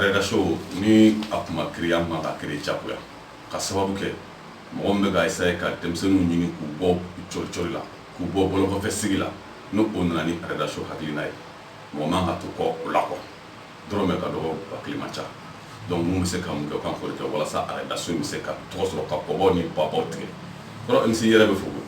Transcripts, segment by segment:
arrêt show ni akuma kriya ma ka kire chapuya ka sababu ke mo be ga isa ka temsenu nyini ku bo chori la ku bo bolo ko fesigila no onna ni arrêt show hakilina mo ma ha to ko la ko doro me ka do aklimacha donc mu se ka mu ko kan ko ke wala sa arrêt show mi se ka to so ka ko bo ni pa bo tike ko nsi yere be fugo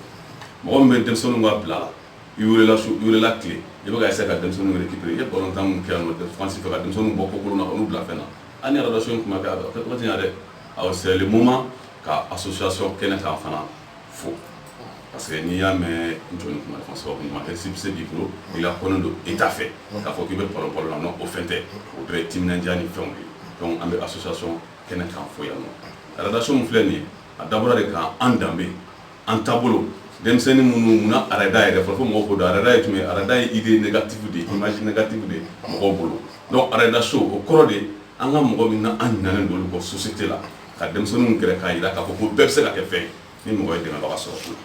mo be temsenu ngwa plala yule la clé il va essayer de nous récupérer il y a pas longtemps que on de France fait que nous beaucoup pour nous la faire ani relation comme ça c'est le moment ka association keneka fana fo parce que ni ya mais nous comme France on c'est biblo il a connu de état fait ka faut que be pour la non offenté au vrai team nandiani fait donc ambe association keneka fo ya no la relation fleni d'abord de ka andambe en tableau demseni muna arada ere fo mo ko do arada tume arada idée négative de image négative de mo bolo donc arada show o korode anga mo minna annana do ko société la ka demseni mun kere ka ira ka ko pepse ka ke fe ni mo de na ba so ko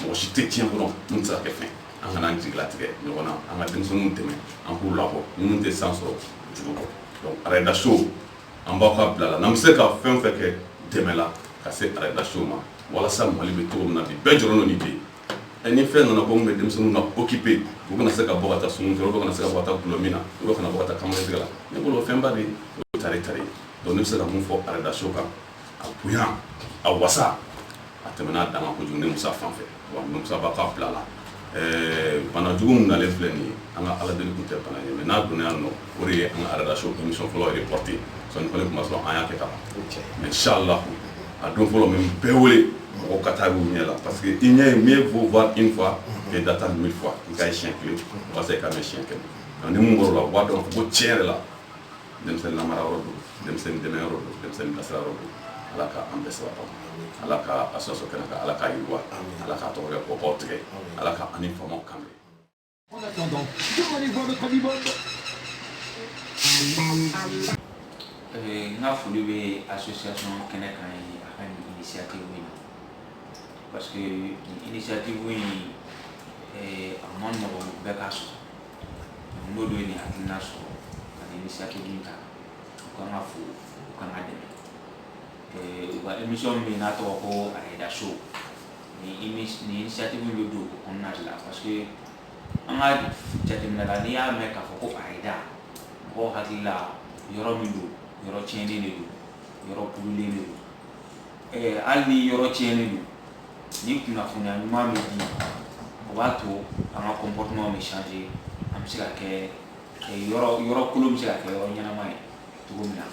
mo ci tetien ko non sa ke fe anga nan ci glatige ni wona anga demseni mun teme en pour la ko mun te sanso jugo donc arada show en ba ka bla na mse ka fe ke demela ka se arada show ma wala sa mali be to na bi bejoro no ni be eni fe na ko me dem sunu na occupé ko na se ka bota sunu ko na se ka bota blomina ko na bota kamara digala ne ko lo femba de tare do ne se ka mun fo arada shoka apuya awasa atemena dama ko june musa fanfe wa musa ba ka plala bana jugum na le fleni anga ala de ko te bana me na duna no ori anga arada shoka mission folo reporter son ko le ko maso aya ke ka inshallah a donc faut même péoler au catalogue là parce que il y a mieux vaut voir une fois que d'attendre 1000 fois il y a chien clé on sait quand même chien clé on est mon là voir donc faut tirer là dem sen lamara rodo dem sen deme rodo dem sen dasra rodo alaka ambesa pa alaka asoso kanaka alaka yiwa alaka to re ko portugais alaka ani famo kambe en attendant demandez voir votre ami Bob na fulu be association keneka initiative win parce que initiative win amon mo be ka so no do ni hakina so kan initiative win ka ko na fu ko na de wa emission mi na to ko aida show ni initiative win do on na la parce que anga jatim na ni ya me ka ko aida ko hakila yoro mi do yoro chene ne do yoro pulule ne do ali yoro chene do ni kuna funa ni ma me di wato ama comportement me changer am sika ke yoro kulum sika ke yoro nyana mai to gomina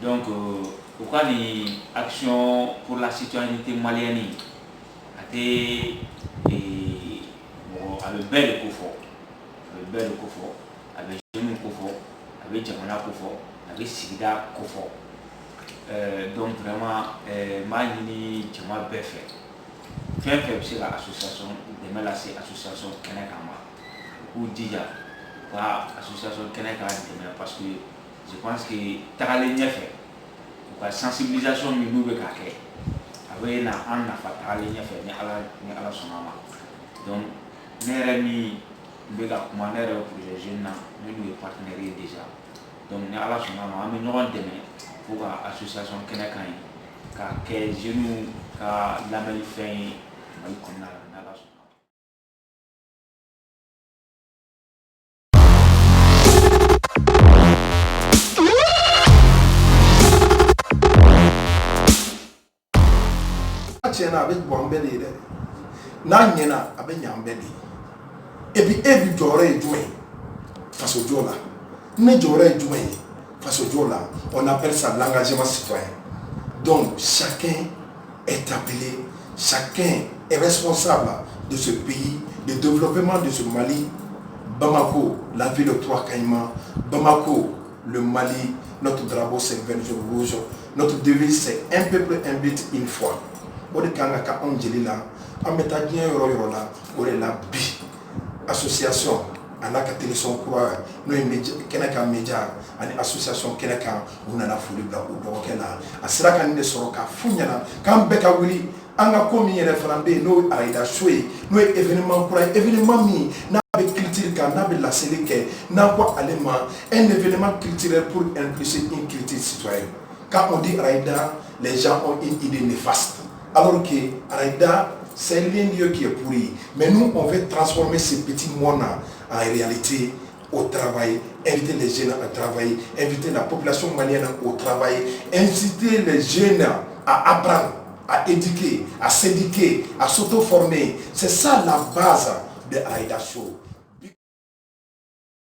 donc pourquoi ni action pour la citoyenneté malienne ate bon avec belle kofo avec jeune kofo avec jamana kofo avec sigida kofo donc vraiment ni jama befe fait c'est l'association de menacer association kenekama ou déjà pas association keneka de parce que je pense que takale nyefe pour sensibilisation ni noube kake avec na an na fatale nyefe ni ala sonama donc nere ni bega kuma nere projet jeune na nous partenariat déjà donc ni ala sonama am ñoron deme pour association keneka ka ke jeune ka la même fin mai konna na la sonama chena avec bombele de na nyena avec nyambeli et puis ebi jore jume face au jola ne jore jume face au jola on appelle ça l'engagement citoyen donc chacun est appelé, chacun est responsable de ce pays, du développement de ce Mali. Bamako, la ville de Trois Caïmans, Bamako, le Mali, notre drapeau c'est vert rouge, notre devise c'est un peuple invite une fois. On est quand on dit là, on met à bien là, on est la bi association. Anaka télévision quoi no kenaka media ani association kenaka unana fuli bla do kena asira kan ne soro ka funyana kan beka wuli anga komi yere frambe no aida shoyi no événement mi na be culture dire qu'un abbé la sélection n'a pas un événement culturel pour impulser une critique citoyenne. Quand on dit Raïda, les gens ont une idée néfaste. Alors que Raïda, c'est un lieu qui est pourri. Mais nous, on veut transformer ces petits mondes en réalité au travail, inviter les jeunes à travailler, inviter la population malienne au travail, inciter les jeunes à apprendre, à éduquer, à s'éduquer, à s'auto-former. C'est ça la base de Aïda Show.